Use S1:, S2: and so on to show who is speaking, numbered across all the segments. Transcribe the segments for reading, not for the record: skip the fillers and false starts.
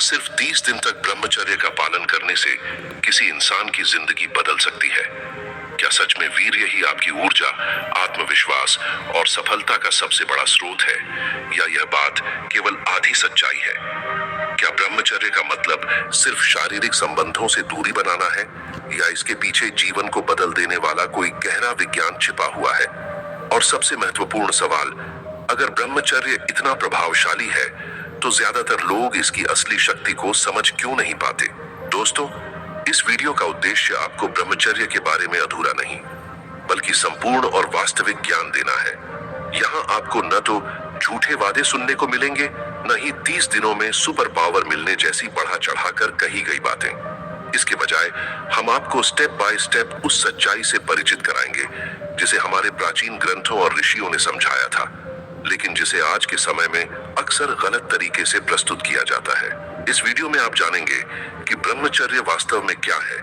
S1: सिर्फ 30 दिन तक ब्रह्मचर्य का पालन करने से किसी इंसान की जिंदगी बदल सकती है? क्या सच में वीर्य ही आपकी ऊर्जा, आत्मविश्वास और सफलता का सबसे बड़ा स्रोत है, या यह बात केवल आधी सच्चाई है? क्या ब्रह्मचर्य का मतलब सिर्फ शारीरिक संबंधों से दूरी बनाना है, या इसके पीछे जीवन को बदल देने वाला कोई गहरा विज्ञान छिपा हुआ है? और सबसे महत्वपूर्ण सवाल, अगर ब्रह्मचर्य इतना प्रभावशाली है तो ज्यादातर लोग इसकी असली शक्ति को समझ क्यों नहीं पाते? दोस्तों, इस वीडियो का उद्देश्य आपको ब्रह्मचर्य के बारे में अधूरा नहीं, बल्कि संपूर्ण और वास्तविक ज्ञान देना है। यहाँ आपको न तो झूठे वादे सुनने को मिलेंगे, न ही 30 दिनों में सुपर पावर मिलने जैसी बढ़ा चढ़ाकर कही गई बातें। इसके बजाय हम आपको स्टेप बाय स्टेप उस सच्चाई से परिचित कराएंगे जिसे हमारे प्राचीन ग्रंथों और ऋषियों ने समझाया था, लेकिन जिसे आज के समय में अक्सर गलत तरीके से प्रस्तुत किया जाता है। इस वीडियो में आप जानेंगे कि ब्रह्मचर्य वास्तव में क्या है,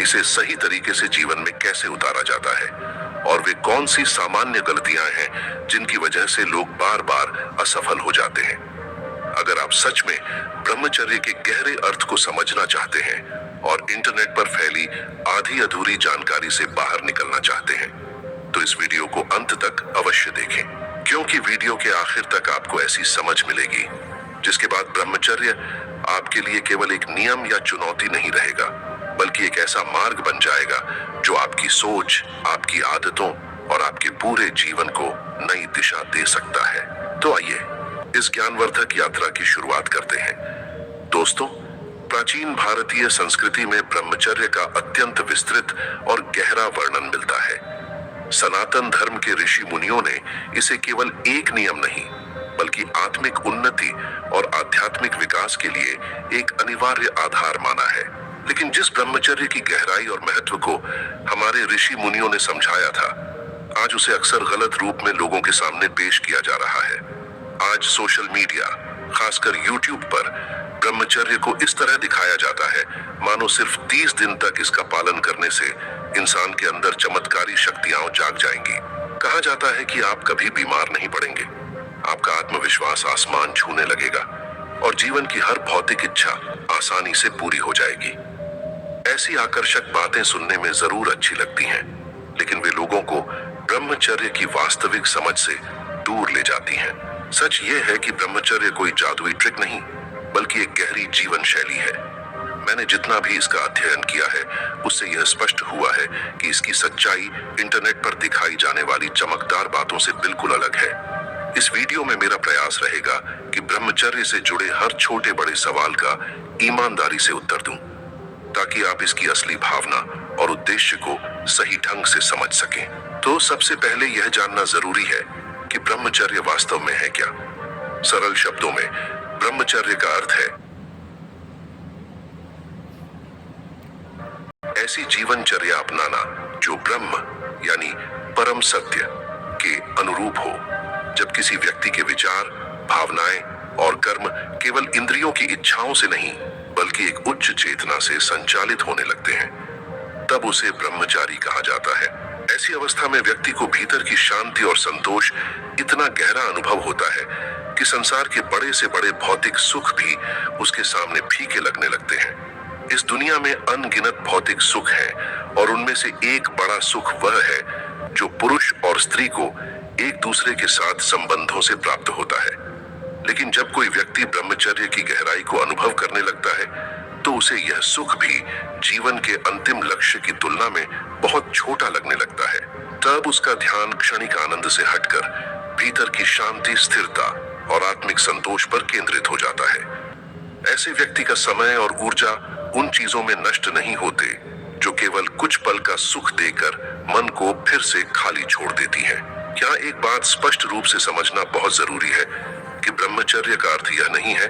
S1: इसे सही तरीके से जीवन में कैसे उतारा जाता है, और वे कौन सी सामान्य गलतियां हैं जिनकी वजह से लोग बार बार असफल हो जाते हैं। अगर आप सच में ब्रह्मचर्य के गहरे अर्थ को समझना चाहते हैं और इंटरनेट पर फैली आधी अधूरी जानकारी से बाहर निकलना चाहते हैं, तो इस वीडियो को अंत तक अवश्य देखें, क्योंकि वीडियो के आखिर तक आपको ऐसी समझ मिलेगी जिसके बाद ब्रह्मचर्य आपके लिए केवल एक नियम या चुनौती नहीं रहेगा, बल्कि एक ऐसा मार्ग बन जाएगा जो आपकी सोच, आपकी आदतों और आपके पूरे जीवन को नई दिशा दे सकता है। तो आइए इस ज्ञानवर्धक यात्रा की शुरुआत करते हैं। दोस्तों, प्राचीन भारतीय संस्कृति में ब्रह्मचर्य का अत्यंत विस्तृत और गहरा वर्णन मिलता है। सनातन धर्म के ऋषि मुनियों ने इसे केवल एक नियम नहीं, बल्कि आत्मिक उन्नति और आध्यात्मिक विकास के लिए एक अनिवार्य आधार माना है। लेकिन जिस ब्रह्मचर्य की गहराई और महत्व को हमारे ऋषि मुनियों ने समझाया था, आज उसे अक्सर गलत रूप में लोगों के सामने पेश किया जा रहा है। आज सोशल मीडिया, खासकर यूट्यूब पर, ब्रह्मचर्य को इस तरह दिखाया जाता है मानो सिर्फ 30 दिन तक इसका पालन करने से इंसान के अंदर चमत्कारी शक्तियां जाग जाएंगी। कहा जाता है कि आप कभी बीमार नहीं पड़ेंगे, आपका आत्मविश्वास आसमान छूने लगेगा और जीवन की हर भौतिक इच्छा आसानी से पूरी हो जाएगी। ऐसी आकर्षक बातें सुनने में जरूर अच्छी लगती हैं, लेकिन वे लोगों को ब्रह्मचर्य की वास्तविक समझ से दूर ले जाती हैं। सच ये है कि ब्रह्मचर्य कोई जादुई ट्रिक नहीं, बल्कि एक गहरी जीवन शैली है। मैंने जितना भी इसका अध्ययन किया है, उससे यह स्पष्ट हुआ है कि इसकी सच्चाई इंटरनेट पर दिखाई जाने वाली चमकदार बातों से बिल्कुल अलग है। इस वीडियो में मेरा प्रयास रहेगा कि ब्रह्मचर्य से जुड़े हर छोटे बड़े सवाल का ईमानदारी से उत्तर दूं, ताकि आप इसकी असली भावना और उद्देश्य को सही ढंग से समझ सकें। तो सबसे पहले यह जानना जरूरी है कि ब्रह्मचर्य वास्तव में है क्या। सरल शब्दों में ब्रह्मचर्य का अर्थ है ऐसी जीवनचर्या अपनाना जो ब्रह्म यानी परम सत्य के अनुरूप हो, जब किसी व्यक्ति के विचार, भावनाएं और कर्म केवल इंद्रियों की इच्छाओं से नहीं, बल्कि एक उच्च चेतना से संचालित होने लगते हैं, तब उसे ब्रह्मचारी कहा जाता है। ऐसी अवस्था में व्यक्ति को भीतर की शांति और संतोष इतना गहरा अनुभव होता है कि संसार के बड़े से बड़े भौतिक सुख भी उसके सामने फीके लगने लगते हैं। इस दुनिया में अनगिनत भौतिक सुख हैं, और उनमें से एक बड़ा सुख वह है जो पुरुष और स्त्री को एक दूसरे के साथ संबंधों से प्राप्त होता है। लेकिन जब कोई व्यक्ति ब्रह्मचर्य की गहराई को अनुभव करने लगता है, तो उसे यह सुख भी जीवन के अंतिम लक्ष्य की तुलना में बहुत छोटा लगने लगता है। तब उसका ध्यान क्षणिक आनंद से हटकर भीतर की शांति, स्थिरता और आत्मिक संतोष पर केंद्रित हो जाता है। ऐसे व्यक्ति का समय और ऊर्जा उन चीजों में नष्ट नहीं होते जो केवल कुछ पल का सुख देकर मन को फिर से खाली छोड़ देती है। यहाँ एक बात स्पष्ट रूप से समझना बहुत जरूरी है कि ब्रह्मचर्य का अर्थ यह नहीं है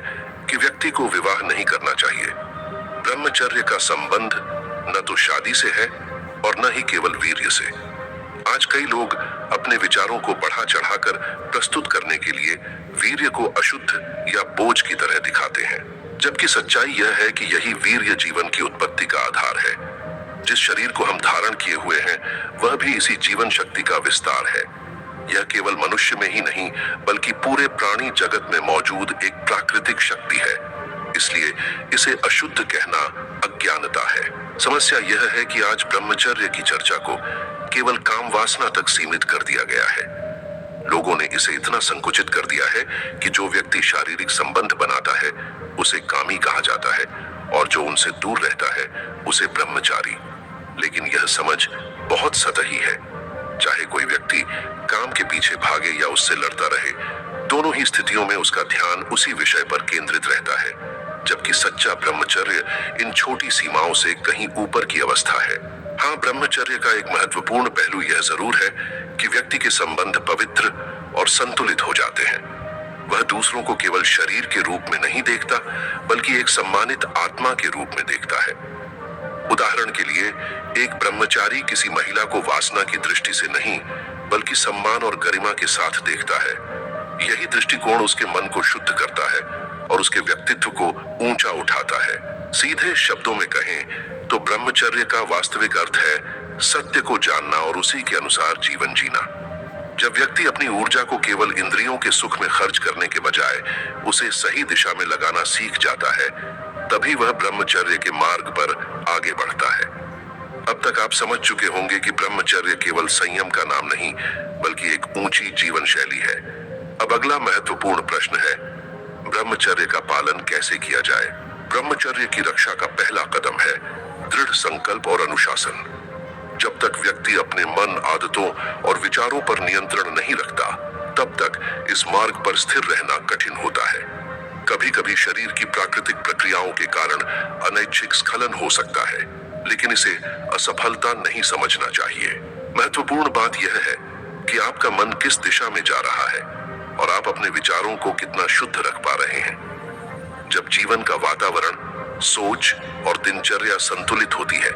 S1: कि व्यक्ति को विवाह नहीं करना चाहिए। ब्रह्मचर्य का संबंध न तो शादी से है और न ही केवल वीर्य से। आज कई लोग अपने विचारों को बढ़ा चढ़ाकर प्रस्तुत करने के लिए वीर्य को अशुद्ध या बोझ की तरह दिखाते हैं, जबकि सच्चाई यह है कि यही वीर्य जीवन की उत्पत्ति का आधार है। जिस शरीर को हम धारण किए हुए हैं, वह भी इसी जीवन शक्ति का विस्तार है। यह केवल मनुष्य में ही नहीं, बल्कि पूरे प्राणी जगत में मौजूद एक प्राकृतिक शक्ति है। इसलिए इसे अशुद्ध कहना अज्ञानता है। समस्या यह है कि आज ब्रह्मचर्य की चर्चा को केवल काम वासना तक सीमित कर दिया गया है। लोगों ने इसे इतना संकुचित कर दिया है कि जो व्यक्ति शारीरिक संबंध बनाता है उसे कामी कहा जाता है और जो उनसे दूर रहता है उसे ब्रह्मचारी। लेकिन यह समझ बहुत सतही है। चाहे कोई व्यक्ति काम के पीछे भागे या उससे लड़ता रहे, दोनों ही स्थितियों में उसका ध्यान उसी विषय पर केंद्रित रहता है, जबकि सच्चा ब्रह्मचर्य इन छोटी सीमाओं से कहीं ऊपर की अवस्था है। हाँ, ब्रह्मचर्य का एक महत्वपूर्ण पहलू यह जरूर है कि व्यक्ति के संबंध पवित्र और संतुलित हो जाते हैं। वह दूसरों को केवल शरीर के रूप में नहीं देखता, बल्कि एक सम्मानित आत्मा के रूप में देखता है। उदाहरण के लिए, एक ब्रह्मचारी किसी महिला को वासना की दृष्टि से नहीं, बल्कि सम्मान और गरिमा के साथ देखता है। यही दृष्टिकोण उसके मन को शुद्ध करता है और उसके व्यक्तित्व को ऊंचा उठाता है। सीधे शब्दों में कहें तो ब्रह्मचर्य का वास्तविक अर्थ है सत्य को जानना और उसी के अनुसार जीवन जीना। जब व्यक्ति अपनी ऊर्जा को केवल इंद्रियों के सुख में खर्च करने के बजाय उसे सही दिशा में लगाना सीख जाता है, तभी वह ब्रह्मचर्य के मार्ग पर आगे बढ़ता है। अब तक आप समझ चुके होंगे कि ब्रह्मचर्य केवल संयम का नाम नहीं, बल्कि एक ऊंची जीवन शैली है। अब अगला महत्वपूर्ण प्रश्न है, ब्रह्मचर्य का पालन कैसे किया जाए? ब्रह्मचर्य की रक्षा का पहला कदम है दृढ़ संकल्प और अनुशासन। जब तक व्यक्ति अपने मन, आदतों और विचारों पर नियंत्रण नहीं रखता, तब तक इस मार्ग पर स्थिर रहना कठिन होता है। कभी कभी शरीर की प्राकृतिक प्रक्रियाओं के कारण अनैच्छिक स्खलन हो सकता है, लेकिन इसे असफलता नहीं समझना चाहिए। महत्वपूर्ण बात यह है कि आपका मन किस दिशा में जा रहा है और आप अपने विचारों को कितना शुद्ध रख पा रहे हैं। जब जीवन का वातावरण, सोच और दिनचर्या संतुलित होती है,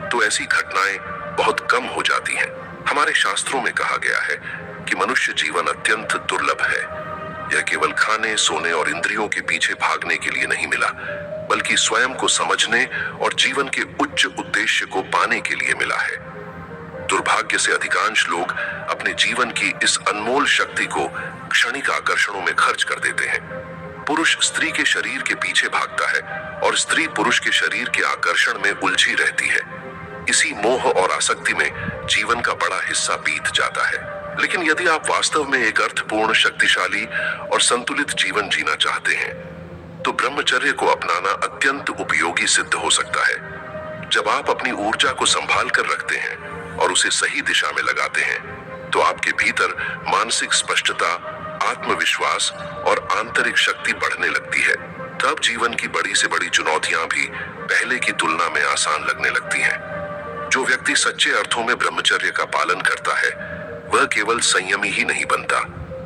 S1: तो ऐसी घटनाएं बहुत कम हो जाती हैं। हमारे शास्त्रों में कहा गया है कि मनुष्य जीवन अत्यंत दुर्लभ है। यह केवल खाने, सोने और इंद्रियों के पीछे भागने के लिए नहीं मिला, बल्कि स्वयं को समझने और जीवन के उच्च उद्देश्य को पाने के लिए मिला है। दुर्भाग्य से अधिकांश लोग अपने जीवन की इस अनमोल शक्ति को क्षणिक आकर्षणों में खर्च कर देते हैं। पुरुष स्त्री के शरीर के पीछे भागता है और स्त्री पुरुष के शरीर के आकर्षण में उलझी रहती है। इसी मोह और आसक्ति में जीवन का बड़ा हिस्सा बीत जाता है। लेकिन यदि आप वास्तव में एक अर्थपूर्ण, शक्तिशाली और संतुलित जीवन जीना चाहते हैं, तो ब्रह्मचर्य को अपनाना अत्यंत उपयोगी सिद्ध हो सकता है। जब आप अपनी ऊर्जा को संभाल कर रखते हैं और उसे सही दिशा में लगाते हैं, तो आपके भीतर मानसिक स्पष्टता, आत्मविश्वास और आंतरिक शक्ति बढ़ने लगती है। तब जीवन की बड़ी से बड़ी चुनौतियां भी पहले की तुलना में आसान लगने लगती हैं। जो व्यक्ति सच्चे अर्थों में ब्रह्मचर्य का पालन करता है, वह केवल संयमी ही नहीं बनता,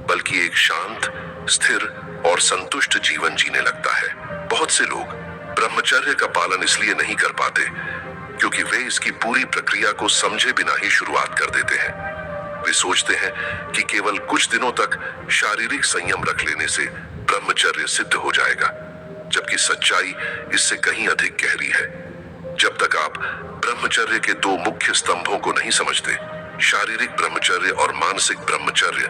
S1: बल्कि एक शांत, स्थिर और संतुष्ट जीवन जीने लगता है। बहुत से लोग ब्रह्मचर्य का पालन इसलिए नहीं कर पाते क्योंकि वे इसकी पूरी प्रक्रिया को समझे बिना ही शुरुआत कर देते हैं। वे सोचते हैं कि केवल कुछ दिनों तक शारीरिक संयम रख लेने से ब्रह्मचर्य सिद्ध हो जाएगा, जबकि सच्चाई इससे कहीं अधिक गहरी है। जब तक आप ब्रह्मचर्य के दो मुख्य स्तंभों को नहीं समझते, शारीरिक ब्रह्मचर्य और मानसिक ब्रह्मचर्य,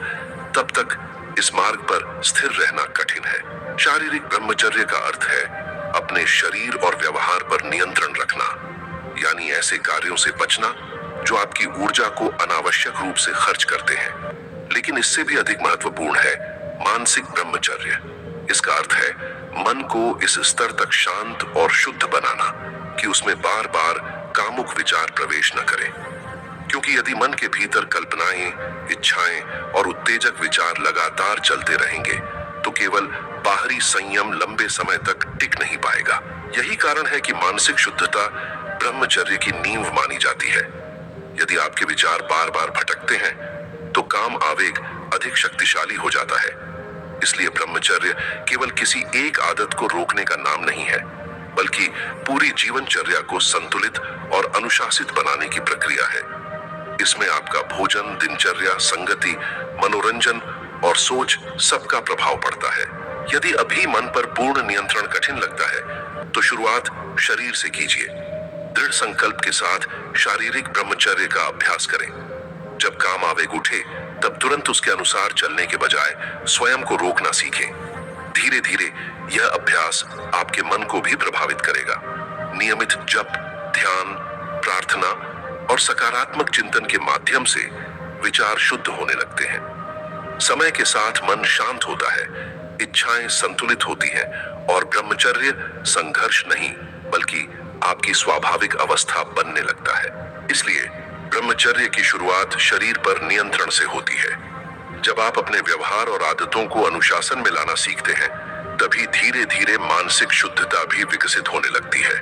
S1: तब तक इस मार्ग पर स्थिर रहना कठिन है। शारीरिक ब्रह्मचर्य का अर्थ है अपने शरीर और व्यवहार पर नियंत्रण रखना, यानी ऐसे कार्यों से बचना जो आपकी ऊर्जा को अनावश्यक रूप से खर्च करते हैं। लेकिन इससे भी अधिक महत्वपूर्ण है मानसिक ब्रह्मचर्य। इसका अर्थ है मन को इस स्तर तक शांत और शुद्ध बनाना कि उसमें बार बार कामुक विचार प्रवेश न करें। क्योंकि यदि मन के भीतर कल्पनाएं, इच्छाएं और उत्तेजक विचार लगातार चलते रहेंगे, तो केवल बाहरी संयम लंबे समय तक टिक नहीं पाएगा। यही कारण है कि मानसिक शुद्धता ब्रह्मचर्य की नींव मानी जाती है। यदि आपके विचार बार बार भटकते हैं, तो काम आवेग अधिक शक्तिशाली हो जाता है। इसलिए ब्रह्मचर्य केवल किसी एक आदत को रोकने का नाम नहीं है, बल्कि पूरी जीवनचर्या को संतुलित और अनुशासित बनाने की प्रक्रिया है। इसमें आपका भोजन, दिनचर्या, संगति, मनोरंजन और सोच सबका प्रभाव पड़ता है। यदि अभी मन पर पूर्ण नियंत्रण कठिन लगता है, तो शुरुआत शरीर से कीजिए। दृढ़ संकल्प के साथ शारीरिक ब्रह्मचर्य का अभ्यास करें। जब काम आवेग उठे, तब तुरंत उसके अनुसार चलने के बजाय स्वयं को रोकना सीखें। धीरे धीरे यह अभ्यास आपके मन को भी प्रभावित करेगा। नियमित जप, ध्यान, प्रार्थना और सकारात्मक चिंतन के माध्यम से विचार शुद्ध होने लगते हैं। समय के साथ मन शांत होता है, इच्छाएं संतुलित होती हैं और ब्रह्मचर्य संघर्ष नहीं बल्कि आपकी स्वाभाविक अवस्था बनने लगता है। इसलिए ब्रह्मचर्य की शुरुआत शरीर पर नियंत्रण से होती है। जब आप अपने व्यवहार और आदतों को अनुशासन में लाना सीखते हैं, तभी धीरे धीरे मानसिक शुद्धता भी विकसित होने लगती है।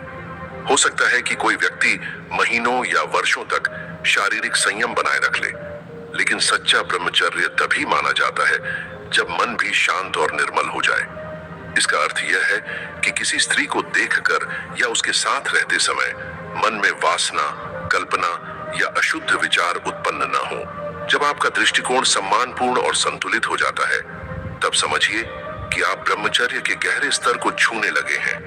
S1: हो सकता है कि कोई व्यक्ति महीनों या वर्षों तक शारीरिक संयम बनाए रख ले, लेकिन सच्चा ब्रह्मचर्य तभी माना जाता है जब मन भी शांत और निर्मल हो जाए। इसका अर्थ यह है कि किसी स्त्री को देखकर या उसके साथ रहते समय मन में वासना, कल्पना या अशुद्ध विचार उत्पन्न न हो। जब आपका दृष्टिकोण सम्मानपूर्ण और संतुलित हो जाता है, तब समझिए कि आप ब्रह्मचर्य के गहरे स्तर को छूने लगे हैं।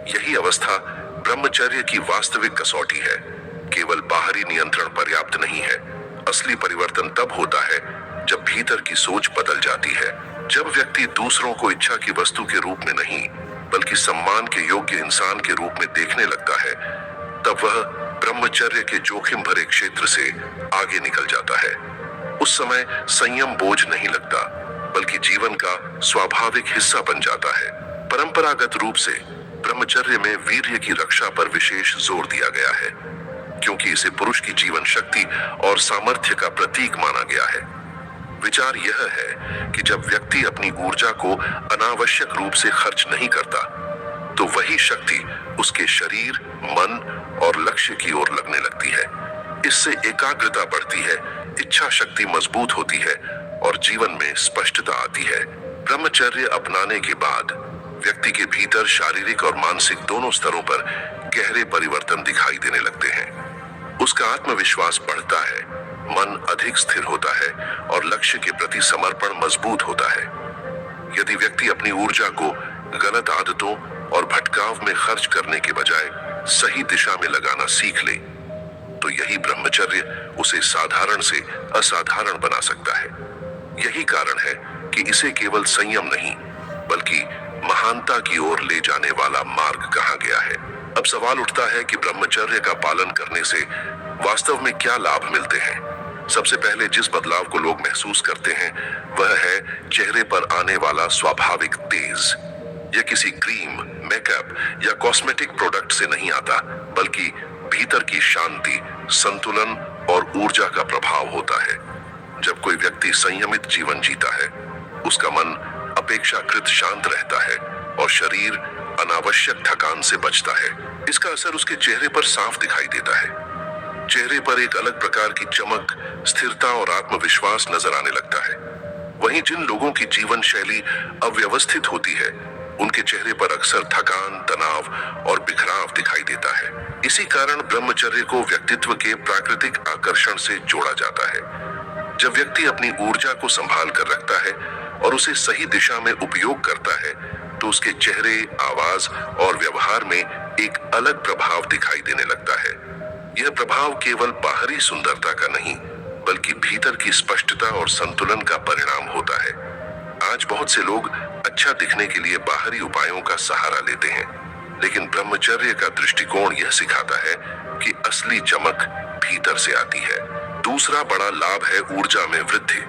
S1: यही अवस्था ब्रह्मचर्य की वास्तविक कसौटी है। केवल बाहरी नियंत्रण पर्याप्त नहीं है। असली परिवर्तन तब होता है जब भीतर की सोच बदल जाती है। जब व्यक्ति दूसरों को इच्छा की वस्तु के रूप में नहीं बल्कि सम्मान के योग्य इंसान के रूप में देखने लगता है, तब वह ब्रह्मचर्य के जोखिम भरे क्षेत्र से आगे निकल जाता है। उस समय संयम बोझ नहीं लगता बल्कि जीवन का स्वाभाविक हिस्सा बन जाता है। परंपरागत रूप से ब्रह्मचर्य में वीर्य की रक्षा पर विशेष जोर दिया गया है, क्योंकि इसे पुरुष की जीवन शक्ति और सामर्थ्य का प्रतीक माना गया है। विचार यह है कि जब व्यक्ति अपनी ऊर्जा को अनावश्यक रूप से खर्च नहीं करता, तो वही शक्ति उसके शरीर, मन और लक्ष्य की ओर लगने लगती है। इससे एकाग्रता बढ़ती है, इच्छा शक्ति मजबूत होती है और जीवन में स्पष्टता आती है। ब्रह्मचर्य अपनाने के बाद व्यक्ति के भीतर शारीरिक और मानसिक दोनों स्तरों पर गहरे परिवर्तन दिखाई देने लगते हैं। उसका आत्मविश्वास बढ़ता है, मन अधिक स्थिर होता है और लक्ष्य के प्रति समर्पण मजबूत होता है। यदि व्यक्ति अपनी ऊर्जा को गलत आदतों और भटकाव में खर्च करने के बजाय सही दिशा में लगाना सीख ले, तो यही ब्रह्मचर्य उसे साधारण से असाधारण बना सकता है। यही कारण है कि इसे केवल संयम नहीं बल्कि महानता की ओर ले जाने वाला मार्ग कहा गया है। अब सवाल उठता है कि ब्रह्मचर्य का पालन करने से वास्तव में क्या लाभ मिलते हैं। सबसे पहले जिस बदलाव को लोग महसूस करते हैं वह है चेहरे पर आने वाला स्वाभाविक तेज। यह किसी क्रीम, मेकअप या कॉस्मेटिक प्रोडक्ट से नहीं आता, बल्कि भीतर की शांति, संतुलन और ऊर्जा का प्रभाव होता है। जब कोई व्यक्ति संयमित जीवन जीता है, उसका मन अपेक्षाकृत शांत रहता है और शरीर अनावश्यक थकान से बचता है। इसका असर उसके चेहरे पर साफ दिखाई देता है। चेहरे पर एक अलग प्रकार की चमक, स्थिरता और आत्मविश्वास नजर आने लगता है। वहीं जिन लोगों की जीवन शैली अव्यवस्थित होती है, उनके चेहरे पर अक्सर थकान, तनाव और बिखराव दिखाई देता है। इसी कारण ब्रह्मचर्य को व्यक्तित्व के प्राकृतिक आकर्षण से जोड़ा जाता है। जब व्यक्ति अपनी ऊर्जा को संभाल कर रखता है और उसे सही दिशा में उपयोग करता है, तो उसके चेहरे, आवाज और व्यवहार में एक अलग प्रभाव दिखाई देने लगता है। यह प्रभाव केवल बाहरी सुंदरता का नहीं बल्कि भीतर की स्पष्टता और संतुलन का परिणाम होता है। आज बहुत से लोग अच्छा दिखने के लिए बाहरी उपायों का सहारा लेते हैं, लेकिन ब्रह्मचर्य का दृष्टिकोण यह सिखाता है कि असली चमक भीतर से आती है। दूसरा बड़ा लाभ है ऊर्जा में वृद्धि।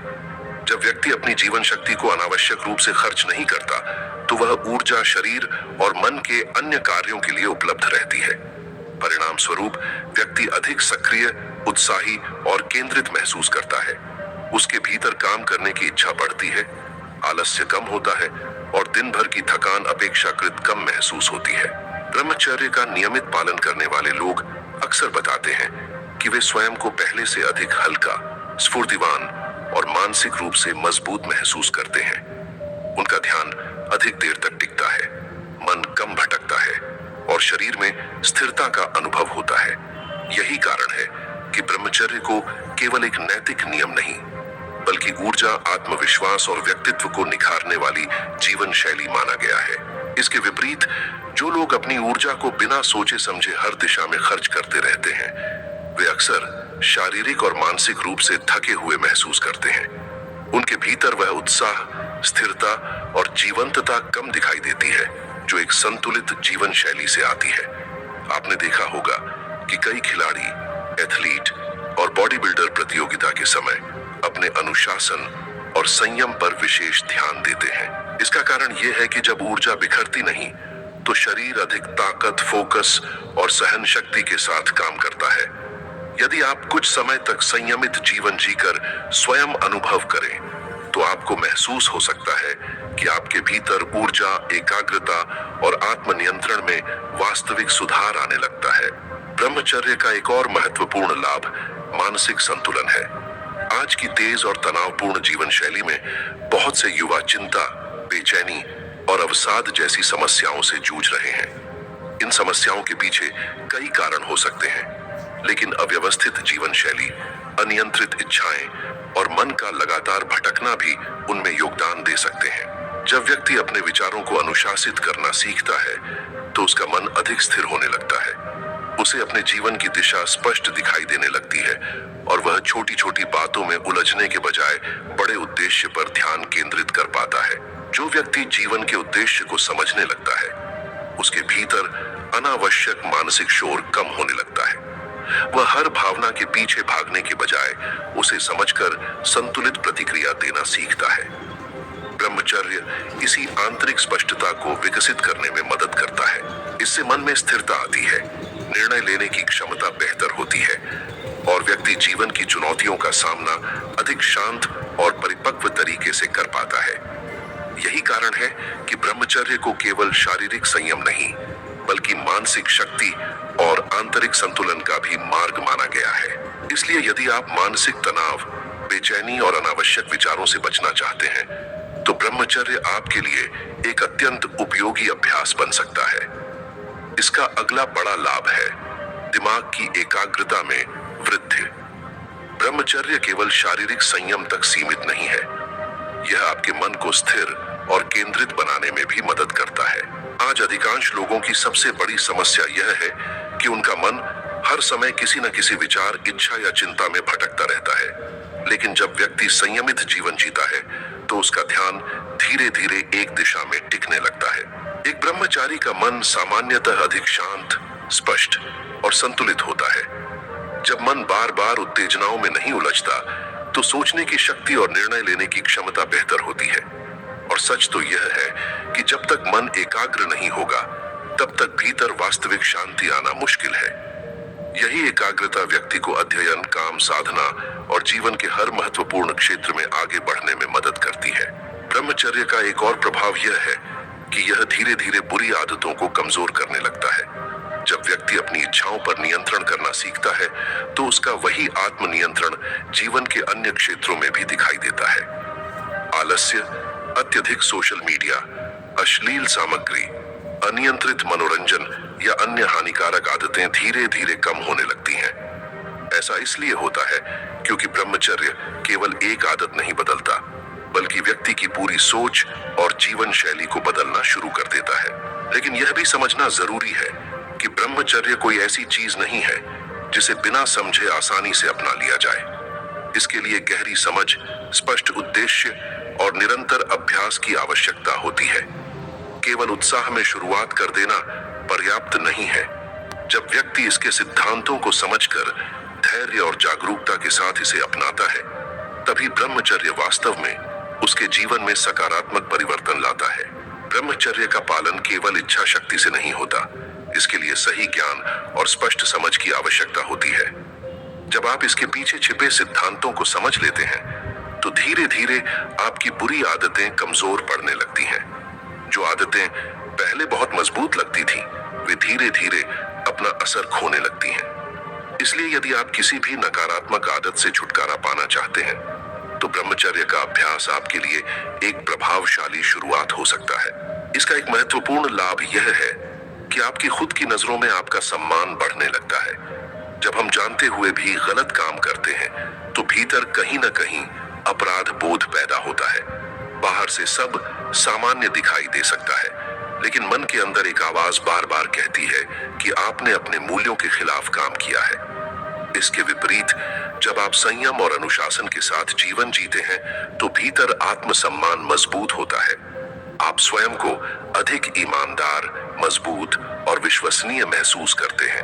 S1: जब व्यक्ति अपनी जीवन शक्ति को अनावश्यक रूप से खर्च नहीं करता, तो वह ऊर्जा शरीर और मन के अन्य कार्यों के लिए उपलब्ध रहती है। परिणाम स्वरूप व्यक्ति अधिक सक्रिय, उत्साही और केंद्रित महसूस करता है। उसके भीतर काम करने की इच्छा बढ़ती है, आलस्य कम होता है और दिन भर की थकान अपेक्षाकृत कम महसूस होती है। ब्रह्मचर्य का नियमित पालन करने वाले लोग अक्सर बताते हैं कि वे स्वयं को पहले से अधिक हल्का, स्फूर्तिवान और मानसिक रूप से मजबूत महसूस करते हैं। उनका ध्यान अधिक देर तक टिकता है, मन कम भटकता है और शरीर में स्थिरता का अनुभव होता है। यही कारण है कि ब्रह्मचर्य को केवल एक नैतिक नियम नहीं बल्कि ऊर्जा, आत्मविश्वास और व्यक्तित्व को निखारने वाली जीवन शैली माना गया है। इसके विपरीत जो लोग अपनी ऊर्जा को बिना सोचे समझे हर दिशा में खर्च करते रहते हैं, वे अक्सर शारीरिक और मानसिक रूप से थके हुए महसूस करते हैं। उनके भीतर वह उत्साह, स्थिरता और जीवन जीवंतता कम दिखाई देती है, जो एक संतुलित जीवन शैली से आती है। आपने देखा होगा कि कई खिलाड़ी, एथलीट और बॉडी बिल्डर प्रतियोगिता के समय अपने अनुशासन और संयम पर विशेष ध्यान देते हैं। इसका कारण यह है कि जब ऊर्जा बिखरती नहीं, तो शरीर अधिक ताकत, फोकस और सहन शक्ति के साथ काम करता है। यदि आप कुछ समय तक संयमित जीवन जीकर स्वयं अनुभव करें, तो आपको महसूस हो सकता है कि आपके भीतर ऊर्जा, एकाग्रता और आत्मनियंत्रण में वास्तविक सुधार आने लगता है। ब्रह्मचर्य का एक और महत्वपूर्ण लाभ मानसिक संतुलन है। आज की तेज और तनावपूर्ण जीवन शैली में बहुत से युवा चिंता, बेचैनी और अवसाद जैसी समस्याओं से जूझ रहे हैं। इन समस्याओं के पीछे कई कारण हो सकते हैं, लेकिन अव्यवस्थित जीवन शैली, अनियंत्रित इच्छाएं और मन का लगातार भटकना भी उनमें योगदान दे सकते हैं। जब व्यक्ति अपने विचारों को अनुशासित करना सीखता है, तो उसका मन अधिक स्थिर होने लगता है। उसे अपने जीवन की दिशा स्पष्ट दिखाई देने लगती है और वह छोटी छोटी बातों में उलझने के बजाय बड़े उद्देश्य पर ध्यान केंद्रित कर पाता है। जो व्यक्ति जीवन के उद्देश्य को समझने लगता है, उसके भीतर अनावश्यक मानसिक शोर कम होने लगता है। वह हर भावना के पीछे भागने के बजाय उसे समझकर संतुलित प्रतिक्रिया देना सीखता है। ब्रह्मचर्य इसी आंतरिक स्पष्टता को विकसित करने में मदद करता है। इससे मन में स्थिरता आती है, निर्णय लेने की क्षमता बेहतर होती है और व्यक्ति जीवन की चुनौतियों का सामना अधिक शांत और परिपक्व तरीके से कर पाता है। यही कारण है कि ब्रह्मचर्य को केवल शारीरिक संयम नहीं, बल्कि मानसिक शक्ति और आंतरिक संतुलन का भी मार्ग माना गया है। इसलिए यदि आप मानसिक तनाव, बेचैनी और अनावश्यक विचारों से बचना चाहते हैं, तो ब्रह्मचर्य आपके लिए एक अत्यंत उपयोगी अभ्यास बन सकता है। इसका अगला बड़ा लाभ है दिमाग की एकाग्रता में वृद्धि। ब्रह्मचर्य केवल शारीरिक संयम तक सीमित नहीं है, यह आपके मन को स्थिर और केंद्रित बनाने में भी मदद करता है। आज अधिकांश लोगों की सबसे बड़ी समस्या यह है कि उनका मन हर समय किसी न किसी विचार, इच्छा या चिंता में भटकता रहता है। लेकिन जब व्यक्ति संयमित जीवन जीता है, तो उसका ध्यान धीरे धीरे एक दिशा में टिकने लगता है। एक ब्रह्मचारी का मन सामान्यतः अधिक शांत, स्पष्ट और संतुलित होता है। जब मन बार बार उत्तेजनाओं में नहीं उलझता, तो सोचने की शक्ति और निर्णय लेने की क्षमता बेहतर होती है। और सच तो यह है कि जब तक मन एकाग्र नहीं होगा, तब तक भीतर वास्तविक शांति आना मुश्किल है। यही एकाग्रता व्यक्ति को अध्ययन, काम, साधना और जीवन के हर महत्वपूर्ण क्षेत्र में आगे बढ़ने में मदद करती है। ब्रह्मचर्य का एक और प्रभाव यह है कि यह धीरे धीरे बुरी आदतों को कमजोर करने लगता है। जब व्यक्ति अपनी इच्छाओं पर नियंत्रण करना सीखता है, तो उसका वही आत्मनियंत्रण जीवन के अन्य क्षेत्रों में भी दिखाई देता है। आलस्य, अत्यधिक सोशल मीडिया, अश्लील सामग्री, अनियंत्रित मनोरंजन या अन्य हानिकारक आदतें धीरे धीरे कम होने लगती हैं। ऐसा इसलिए होता है क्योंकि ब्रह्मचर्य केवल एक आदत नहीं बदलता, बल्कि व्यक्ति की पूरी सोच और जीवन शैली को बदलना शुरू कर देता है। लेकिन यह भी समझना जरूरी है कि ब्रह्मचर्य कोई ऐसी चीज नहीं है जिसे बिना समझे आसानी से अपना लिया जाए। इसके लिए गहरी समझ, स्पष्ट उद्देश्य और निरंतर अभ्यास की आवश्यकता होती है। केवल उत्साह में शुरुआत कर देना पर्याप्त नहीं है। जब व्यक्ति इसके सिद्धांतों को समझकर धैर्य और जागरूकता के साथ इसे अपनाता है, तभी ब्रह्मचर्य वास्तव में उसके जीवन में सकारात्मक परिवर्तन लाता है। ब्रह्मचर्य का पालन केवल इच्छा शक्ति से नहीं होता, इसके लिए सही ज्ञान और स्पष्ट समझ की आवश्यकता होती है। जब आप इसके पीछे छिपे सिद्धांतों को समझ लेते हैं, तो धीरे धीरे आपकी बुरी आदतें कमजोर पड़ने लगती हैं। जो आदतें पहले बहुत मजबूत लगती थीं, वे धीरे धीरे अपना असर खोने लगती हैं। इसलिए यदि आप किसी भी नकारात्मक आदत से छुटकारा पाना चाहते हैं, तो ब्रह्मचर्य का अभ्यास आपके लिए एक प्रभावशाली शुरुआत हो सकता है। इसका एक महत्वपूर्ण लाभ यह है कि आपकी खुद की नजरों में आपका सम्मान बढ़ने लगता है। जब हम जानते हुए भी गलत काम करते हैं, तो भीतर कहीं न कहीं अपराध बोध पैदा होता है। बाहर से सब सामान्य दिखाई दे सकता है, लेकिन मन के अंदर एक आवाज बार बार कहती है कि आपने अपने मूल्यों के खिलाफ काम किया है। इसके विपरीत, जब आप संयम और अनुशासन के साथ जीवन जीते हैं, तो भीतर आत्मसम्मान मजबूत होता है। आप स्वयं को अधिक ईमानदार, मजबूत और विश्वसनीय महसूस करते हैं।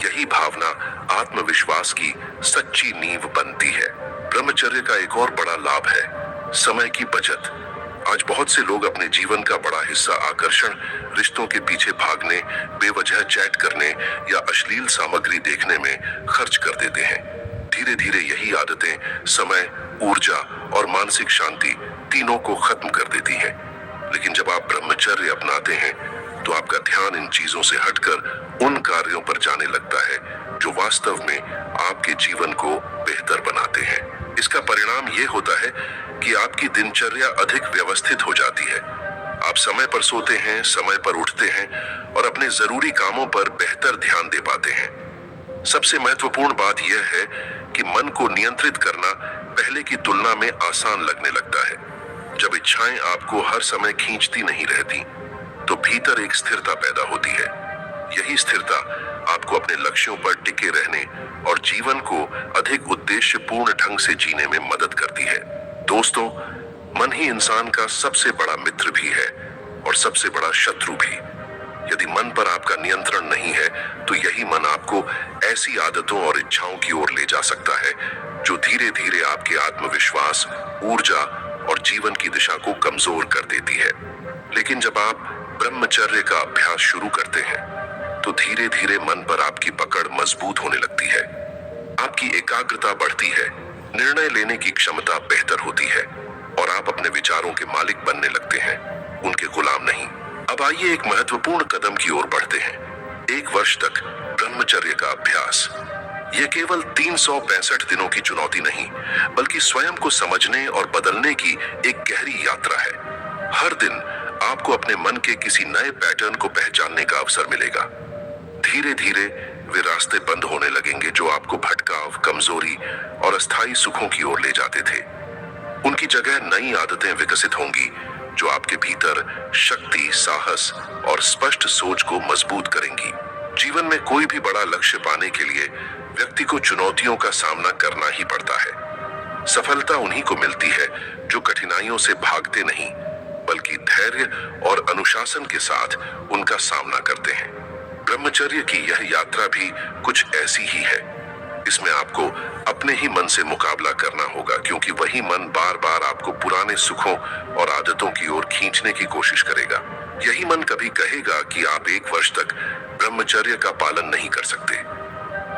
S1: यही भावना आत्मविश्वास की सच्ची नींव बनती है। ब्रह्मचर्य का एक और बड़ा लाभ है समय की बचत। आज बहुत से लोग अपने जीवन का बड़ा हिस्सा आकर्षण, रिश्तों के पीछे भागने, बेवजह चैट करने या अश्लील सामग्री देखने में खर्च कर देते हैं। धीरे धीरे यही आदतें समय, ऊर्जा और मानसिक शांति तीनों को खत्म कर देती हैं। लेकिन जब आप ब्रह्मचर्य अपनाते हैं तो आपका ध्यान इन चीजों से हटकर उन कार्यों पर जाने लगता है जो वास्तव में आपके जीवन को बेहतर बनाते हैं। इसका परिणाम ये होता है कि आपकी दिनचर्या अधिक व्यवस्थित हो जाती है। आप समय पर सोते हैं, समय पर उठते हैं और अपने जरूरी कामों पर बेहतर ध्यान दे पाते हैं। सबसे महत्वपूर्ण बात यह है कि मन को नियंत्रित करना पहले की तुलना में आसान लगने लगता है। जब इच्छाएं आपको हर समय खींचती नहीं रहती, तो भीतर एक स्थिरता पैदा होती है। यही स्थिरता आपको अपने लक्ष्यों पर टिके रहने और जीवन को अधिक उद्देश्यपूर्ण ढंग से जीने में मदद करती है। दोस्तों, मन ही इंसान का सबसे बड़ा मित्र भी है और सबसे बड़ा शत्रु भी। यदि मन पर आपका नियंत्रण नहीं है, तो यही मन आपको ऐसी आदतों और इच्छाओं की ओर ले जा सकता है जो धीरे धीरे आपके आत्मविश्वास, ऊर्जा और जीवन की दिशा को कमजोर कर देती है। लेकिन जब आप ब्रह्मचर्य का अभ्यास शुरू करते हैं, तो धीरे धीरे मन पर आपकी पकड़ मजबूत होने लगती है। आपकी एकाग्रता बढ़ती है, निर्णय लेने की क्षमता बेहतर होती है और आप अपने विचारों के मालिक बनने लगते हैं, उनके गुलाम नहीं। अब आइए एक महत्वपूर्ण कदम की ओर बढ़ते हैं। 1 वर्ष तक ब्रह्मचर्य का अभ्यास। यह केवल 365 दिनों की चुनौती नहीं, बल्कि स्वयं को समझने और बदलने की एक गहरी यात्रा है। हर दिन आपको अपने मन के किसी नए पैटर्न को पहचानने का अवसर मिलेगा। धीरे धीरे वे रास्ते बंद होने लगेंगे जो आपको भटकाव, कमजोरी और अस्थायी सुखों की ओर ले जाते थे। उनकी जगह नई आदतें विकसित होंगी जो आपके भीतर शक्ति, साहस और स्पष्ट सोच को मजबूत करेंगी। जीवन में कोई भी बड़ा लक्ष्य पाने के लिए व्यक्ति को चुनौतियों का सामना करना ही पड़ता है। सफलता उन्हीं को मिलती है जो कठिनाइयों से भागते नहीं, बल्कि धैर्य और अनुशासन के साथ उनका सामना करते हैं। ब्रह्मचर्य की यह यात्रा भी कुछ ऐसी ही है। इसमें आपको अपने ही मन से मुकाबला करना होगा, क्योंकि वही मन बार बार आपको पुराने सुखों और आदतों की ओर खींचने की कोशिश करेगा। यही मन कभी कहेगा कि आप 1 वर्ष तक ब्रह्मचर्य का पालन नहीं कर सकते।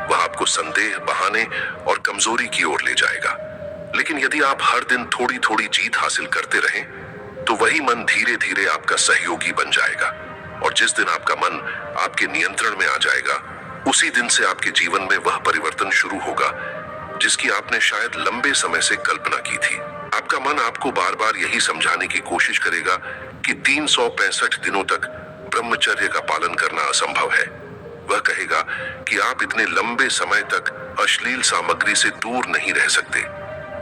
S1: वह आपको संदेह, बहाने और कमजोरी की ओर ले जाएगा। लेकिन यदि आप हर दिन थोड़ी थोड़ी जीत हासिल करते रहें, तो वही मन धीरे धीरे आपका सहयोगी बन जाएगा। और जिस दिन आपका मन आपके नियंत्रण में आ जाएगा, उसी दिन से आपके जीवन में वह परिवर्तन शुरू होगा जिसकी आपने शायद लंबे समय से कल्पना की थी। आपका मन आपको बार बार यही समझाने की कोशिश करेगा कि 365 दिनों तक ब्रह्मचर्य का पालन करना असंभव है। वह कहेगा कि आप इतने लंबे समय तक अश्लील सामग्री से दूर नहीं रह सकते,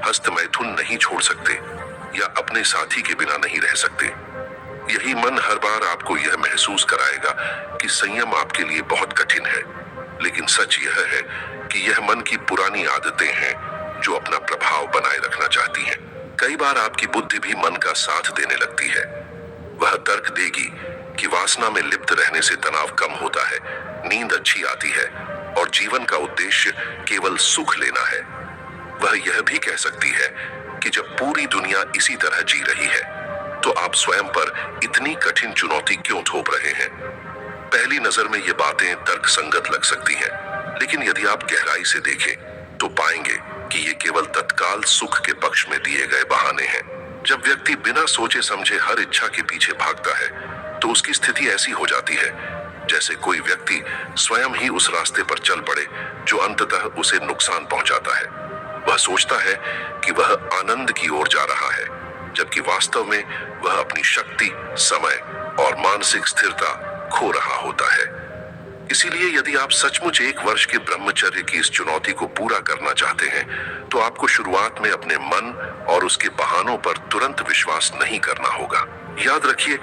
S1: हस्तमैथुन नहीं छोड़ सकते या अपने साथी के बिना नहीं रह सकते। यही मन हर बार आपको यह महसूस कराएगा कि संयम आपके लिए बहुत कठिन है। लेकिन सच यह है कि यह मन की पुरानी आदतें हैं जो अपना प्रभाव बनाए रखना चाहती हैं। कई बार आपकी बुद्धि भी मन का साथ देने लगती है। वह तर्क देगी कि वासना में लिप्त रहने से तनाव कम होता है, नींद अच्छी आती है और जीवन का उद्देश्य केवल सुख लेना है। वह यह भी कह सकती है कि जब पूरी दुनिया इसी तरह जी रही है, तो आप स्वयं पर इतनी कठिन चुनौती क्यों थोप रहे हैं? पहली नजर में ये बातें तर्कसंगत लग सकती हैं, लेकिन यदि आप गहराई से देखें तो पाएंगे कि ये केवल तत्काल सुख के पक्ष में दिए गए बहाने हैं। जब व्यक्ति बिना सोचे समझे हर इच्छा के पीछे भागता है, तो उसकी स्थिति ऐसी हो जाती है जैसे कोई व्यक्ति स्वयं ही उस रास्ते पर चल पड़े जो अंततः उसे नुकसान पहुंचाता है। वह सोचता है कि वह आनंद की ओर जा रहा है, जबकि वास्तव में वह अपनी शक्ति, समय और मानसिक स्थिरता खो रहा होता है। इसीलिए यदि आप सचमुच 1 वर्ष के ब्रह्मचर्य की इस चुनौती को पूरा करना चाहते हैं, तो आपको शुरुआत में अपने मन और उसके बहानों पर तुरंत विश्वास नहीं करना होगा। याद रखिए,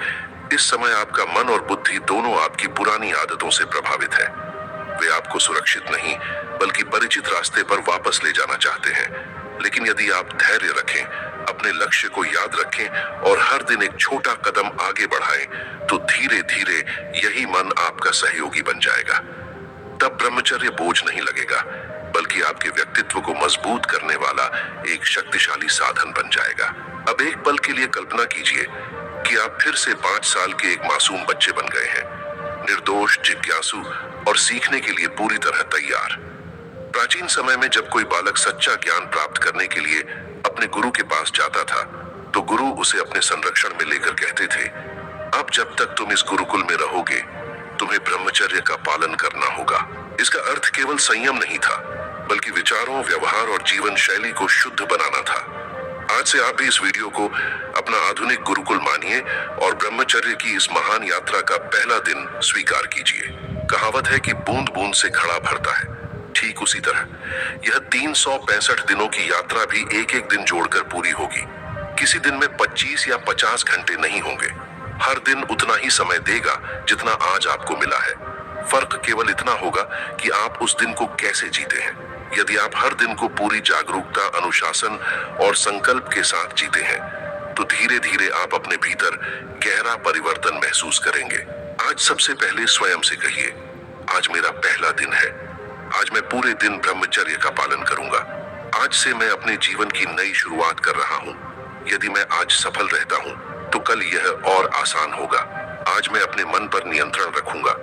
S1: इस समय आपका मन और बुद्धि दोनों आपकी पुरानी आदतों से प्रभावित है। वे आपको सुरक्षित नहीं, बल्कि परिचित रास्ते पर वापस ले जाना चाहते हैं। लेकिन यदि आप धैर्य रखें, अपने लक्ष्य को याद रखें और हर दिन एक छोटा कदम आगे बढ़ाएं, तो धीरे धीरे यही मन आपका सहयोगी बन जाएगा। तब ब्रह्मचर्य बोझ नहीं लगेगा, बल्कि आपके व्यक्तित्व को मजबूत करने वाला एक शक्तिशाली साधन बन जाएगा। अब एक पल के लिए कल्पना कीजिए कि आप फिर से 5 साल के एक मासूम बच्चे बन गए हैं, निर्दोष, जिज्ञासु और सीखने के लिए पूरी तरह तैयार। प्राचीन समय में जब कोई बालक सच्चा ज्ञान प्राप्त करने के लिए अपने गुरु के पास जाता था, तो गुरु उसे अपने संरक्षण में लेकर कहते थे, अब जब तक तुम इस गुरुकुल में रहोगे, तुम्हें ब्रह्मचर्य का पालन करना होगा। इसका अर्थ केवल संयम नहीं था, बल्कि विचारों, व्यवहार और जीवन शैली को शुद्ध बनाना था। आज से आप भी इस वीडियो को अपना आधुनिक गुरुकुल मानिए और ब्रह्मचर्य की इस महान यात्रा का पहला दिन स्वीकार कीजिए। कहावत है कि बूंद बूंद से घड़ा भरता है, ठीक उसी तरह यह 365 दिनों की यात्रा भी एक एक दिन जोड़कर पूरी होगी। किसी दिन में 25 या 50 घंटे नहीं होंगे। हर दिन उतना ही समय देगा जितना आज आपको मिला है। फर्क केवल इतना होगा कि आप उस दिन को कैसे जीते हैं। यदि आप हर दिन को पूरी जागरूकता, अनुशासन और संकल्प के साथ जीते हैं, तो धीरे धीरे आप अपने भीतर गहरा परिवर्तन महसूस करेंगे। आज सबसे पहले स्वयं से कहिए, आज मेरा पहला दिन है। आज मैं पूरे दिन ब्रह्मचर्य का पालन करूंगा। आज से मैं अपने जीवन की नई शुरुआत कर रहा हूं। यदि मैं आज सफल रहता हूं, तो कल यह और आसान होगा। आज मैं अपने मन पर नियंत्रण रखूंगा।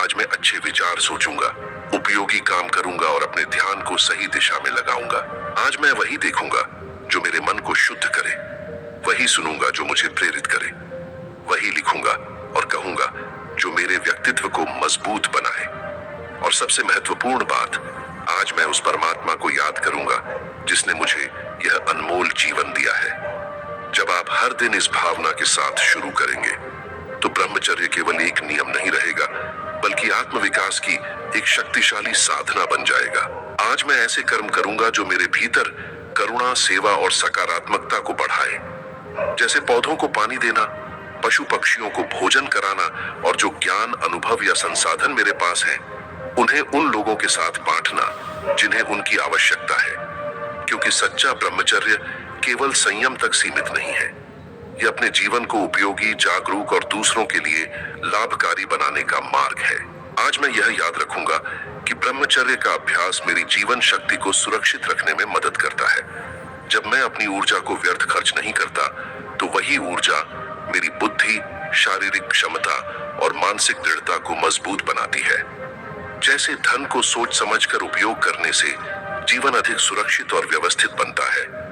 S1: आज मैं अच्छे विचार सोचूंगा, उपयोगी काम करूंगा और अपने ध्यान को सही दिशा में लगाऊंगा। आज मैं वही देखूंगा जो मेरे मन को शुद्ध करे, वही सुनूंगा जो मुझे प्रेरित करे, वही लिखूंगा और कहूंगा जो मेरे व्यक्तित्व को मजबूत बनाए। और सबसे महत्वपूर्ण बात, आज मैं उस परमात्मा को याद करूंगा जिसने मुझे यह अनमोल जीवन दिया है। जब आप हर दिन इस भावना के साथ शुरू करेंगे, तो ब्रह्मचर्य केवल एक नियम नहीं रहेगा, बल्कि आत्मविकास की एक शक्तिशाली साधना बन जाएगा। आज मैं ऐसे कर्म करूंगा जो मेरे भीतर करुणा, सेवा और सकारात्मकता को बढ़ाए, जैसे पौधों को पानी देना, पशु पक्षियों को भोजन कराना, और जो ज्ञान, अनुभव या संसाधन मेरे पास है, उन्हें उन लोगों के साथ बांटना जिन्हें उनकी आवश्यकता है। क्योंकि सच्चा ब्रह्मचर्य केवल संयम तक सीमित नहीं है, यह अपने जीवन को उपयोगी, जागरूक और दूसरों के लिए लाभकारी बनाने का मार्ग है। आज मैं यह याद रखूंगा कि ब्रह्मचर्य का अभ्यास मेरी जीवन शक्ति को सुरक्षित रखने में मदद करता है। जब मैं अपनी ऊर्जा को व्यर्थ खर्च नहीं करता, तो वही ऊर्जा मेरी बुद्धि, शारीरिक क्षमता और मानसिक दृढ़ता को मजबूत बनाती है। जैसे धन को सोच समझकर उपयोग करने से जीवन अधिक सुरक्षित और व्यवस्थित बनता है,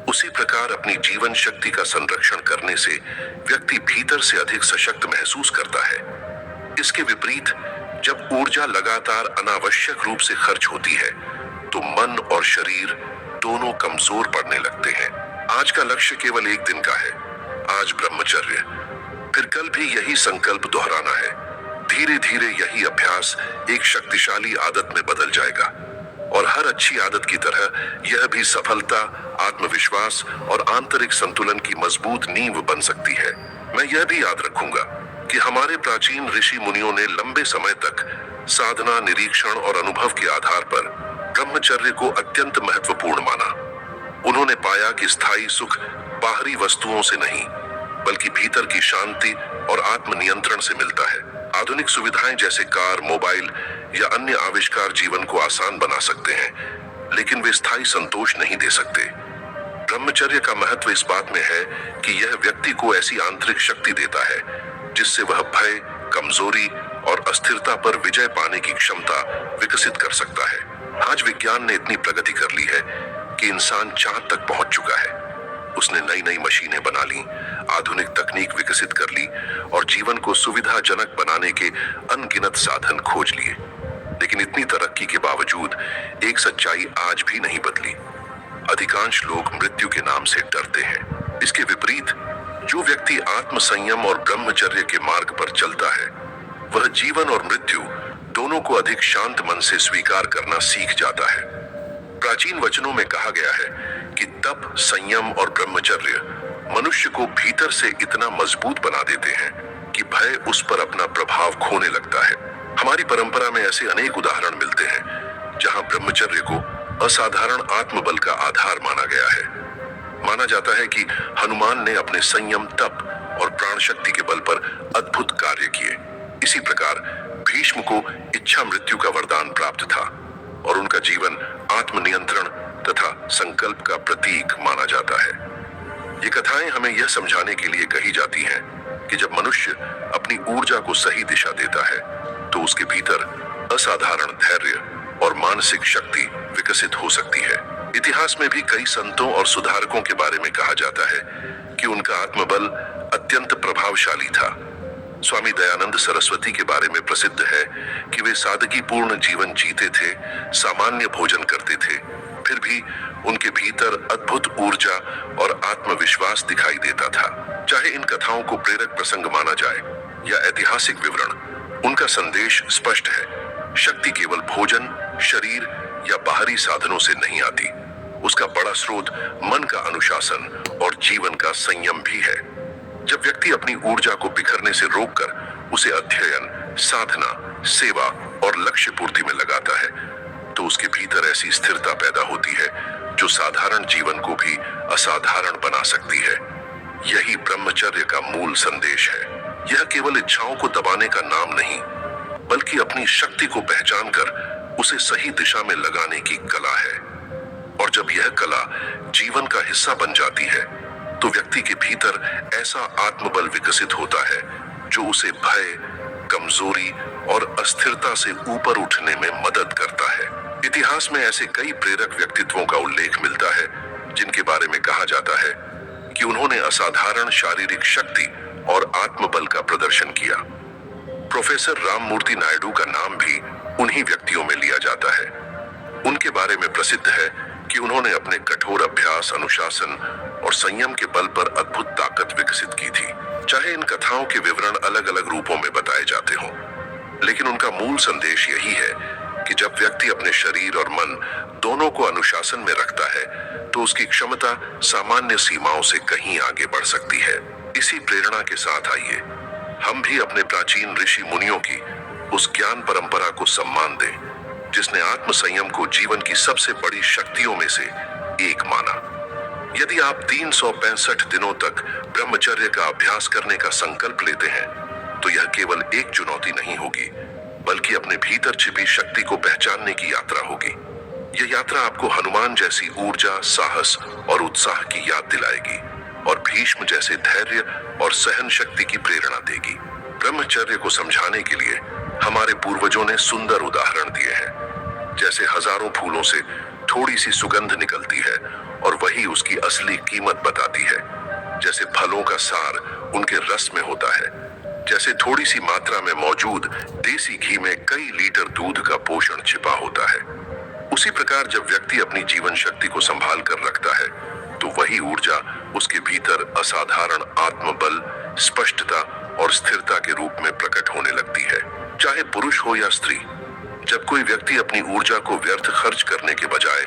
S1: उसी प्रकार अपनी जीवन शक्ति का संरक्षण करने से व्यक्ति भीतर से अधिक सशक्त महसूस करता है। इसके विपरीत, जब ऊर्जा लगातार अनावश्यक रूप से खर्च होती है, तो मन और शरीर दोनों कमजोर पड़ने लगते हैं। आज का लक्ष्य केवल एक दिन का है, आज ब्रह्मचर्य। फिर कल भी यही संकल्प दोहराना है। धीरे धीरे यही अभ्यास एक शक्तिशाली आदत में बदल जाएगा। और हर अच्छी आदत की तरह यह भी सफलता, आत्मविश्वास और आंतरिक संतुलन की मजबूत नींव बन सकती है। मैं यह भी याद रखूंगा कि हमारे प्राचीन ऋषि मुनियों ने लंबे समय तक साधना, निरीक्षण और अनुभव के आधार पर ब्रह्मचर्य को अत्यंत महत्वपूर्ण माना। उन्होंने पाया कि स्थायी सुख बाहरी वस्तुओं से नहीं, बल्कि भीतर की शांति और आत्मनियंत्रण से मिलता है। आधुनिक सुविधाएं जैसे कार, मोबाइल या अन्य आविष्कार जीवन को आसान बना सकते हैं, लेकिन वे स्थायी संतोष नहीं दे सकते। ब्रह्मचर्य का महत्व इस बात में है कि यह व्यक्ति को ऐसी आंतरिक शक्ति देता है जिससे वह भय, कमजोरी और अस्थिरता पर विजय पाने की क्षमता विकसित कर सकता है। आज विज्ञान ने इतनी प्रगति कर ली है कि इंसान चांद तक पहुंच चुका है। उसने नई नई मशीनें बना ली, आधुनिक तकनीक विकसित कर ली और जीवन को सुविधाजनक बनाने के अनगिनत साधन खोज लिए। लेकिन इतनी तरक्की के बावजूद एक सच्चाई आज भी नहीं बदली। अधिकांश लोग मृत्यु के नाम से डरते हैं। इसके विपरीत, जो व्यक्ति आत्म संयम और ब्रह्मचर्य के मार्ग पर चलता है, वह जीवन और मृत्यु दोनों को अधिक शांत मन से स्वीकार करना सीख जाता है। प्राचीन वचनों में कहा गया है कि तप, संयम और ब्रह्मचर्य मनुष्य को भीतर से इतना मजबूत बना देते हैं कि भय उस पर अपना प्रभाव खोने लगता है। हमारी परंपरा में ऐसे अनेक उदाहरण मिलते हैं जहां ब्रह्मचर्य को असाधारण आत्मबल का आधार माना गया है। माना जाता है कि हनुमान ने अपने संयम, तप और प्राण शक्ति के बल पर अद्भुत कार्य किए। इसी प्रकार भीष्म को इच्छा मृत्यु का वरदान प्राप्त था और उनका जीवन आत्मनियंत्रण तथा संकल्प का प्रतीक माना जाता है। ये कथाएं हमें यह समझाने के लिए कही जाती हैं कि जब मनुष्य अपनी ऊर्जा को सही दिशा देता है तो उसके भीतर असाधारण धैर्य और मानसिक शक्ति विकसित हो सकती है। इतिहास में भी कई संतों और सुधारकों के बारे में कहा जाता है कि उनका आत्मबल अत्यंत प्रभावशाली था। स्वामी दयानंद सरस्वती के बारे में प्रसिद्ध है कि वे सादगीपूर्ण जीवन जीते थे, सामान्य भोजन करते थे, फिर भी उनके भीतर अद्भुत ऊर्जा और आत्मविश्वास दिखाई देता था। चाहे इन कथाओं को प्रेरक प्रसंग माना जाए या ऐतिहासिक विवरण, उनका संदेश स्पष्ट है। शक्ति केवल भोजन, शरीर या बाहरी साधनों से नहीं आती। उसका बड़ा स्रोत मन का अनुशासन और जीवन का संयम भी है। जब व्यक्ति अपनी ऊर्जा को बिखरने से रोककर उसे अध्ययन, साधना, सेवा और लक्ष्य पूर्ति में लगाता है तो उसके भीतर ऐसी स्थिरता पैदा होती है जो साधारण जीवन को भी असाधारण बना सकती है। यही ब्रह्मचर्य का मूल संदेश है। यह केवल इच्छाओं को दबाने का नाम नहीं, बल्कि अपनी शक्ति को पहचानकर उसे सही दिशा में लगाने की कला है। और जब यह कला जीवन का हिस्सा बन जाती है तो व्यक्ति के भीतर ऐसा आत्मबल विकसित होता है जो उसे भय, कमजोरी और अस्थिरता से ऊपर उठने में मदद करता है। इतिहास में ऐसे कई प्रेरक व्यक्तित्वों का उल्लेख मिलता है जिनके बारे में कहा जाता है कि उन्होंने असाधारण शारीरिक शक्ति और आत्मबल का प्रदर्शन किया। प्रोफेसर राममूर्ति नायडू का नाम भी उन्हीं व्यक्तियों में लिया जाता है। उनके बारे में प्रसिद्ध है कि उन्होंने अपने कठोर अभ्यास, अनुशासन और संयम के बल पर अद्भुत ताकत विकसित की थी। चाहे इन कथाओं के विवरण अलग अलग रूपों में बताए जाते हों, लेकिन उनका मूल संदेश यही है कि जब व्यक्ति अपने शरीर और मन दोनों को अनुशासन में रखता है तो उसकी क्षमता सामान्य सीमाओं से कहीं आगे बढ़ सकती है। इसी प्रेरणा के साथ आइए हम भी अपने प्राचीन ऋषि मुनियों की उस ज्ञान परंपरा को सम्मान दें जिसने आत्म संयम को जीवन की सबसे बड़ी शक्तियों में से एक माना। यदि आप 365 दिनों तक ब्रह्मचर्य का अभ्यास करने का संकल्प लेते हैं तो यह केवल एक चुनौती नहीं होगी, बल्कि अपने भीतर छिपी शक्ति को पहचानने की यात्रा होगी। यह यात्रा आपको हनुमान जैसी ऊर्जा, साहस और उत्साह की याद दिलाएगी और भीष्म जैसे धैर्य और सहन शक्ति की प्रेरणा देगी। ब्रह्मचर्य को समझाने के लिए हमारे पूर्वजों ने सुंदर उदाहरण दिए हैं। जैसे हजारों फूलों से थोड़ी सी सुगंध निकलती है और वही उसकी असली कीमत बताती है। जैसे फलों का सार उनके रस में होता है, जैसे थोड़ी सी मात्रा में मौजूद देसी घी में कई लीटर दूध का पोषण छिपा होता है। उसी प्रकार जब व्यक्ति अपनी जीवन शक्ति को संभाल कर रखता है तो वही ऊर्जा उसके भीतर असाधारण आत्मबल, स्पष्टता और स्थिरता के रूप में प्रकट होने लगती है। चाहे पुरुष हो या स्त्री, जब कोई व्यक्ति अपनी ऊर्जा को व्यर्थ खर्च करने के बजाय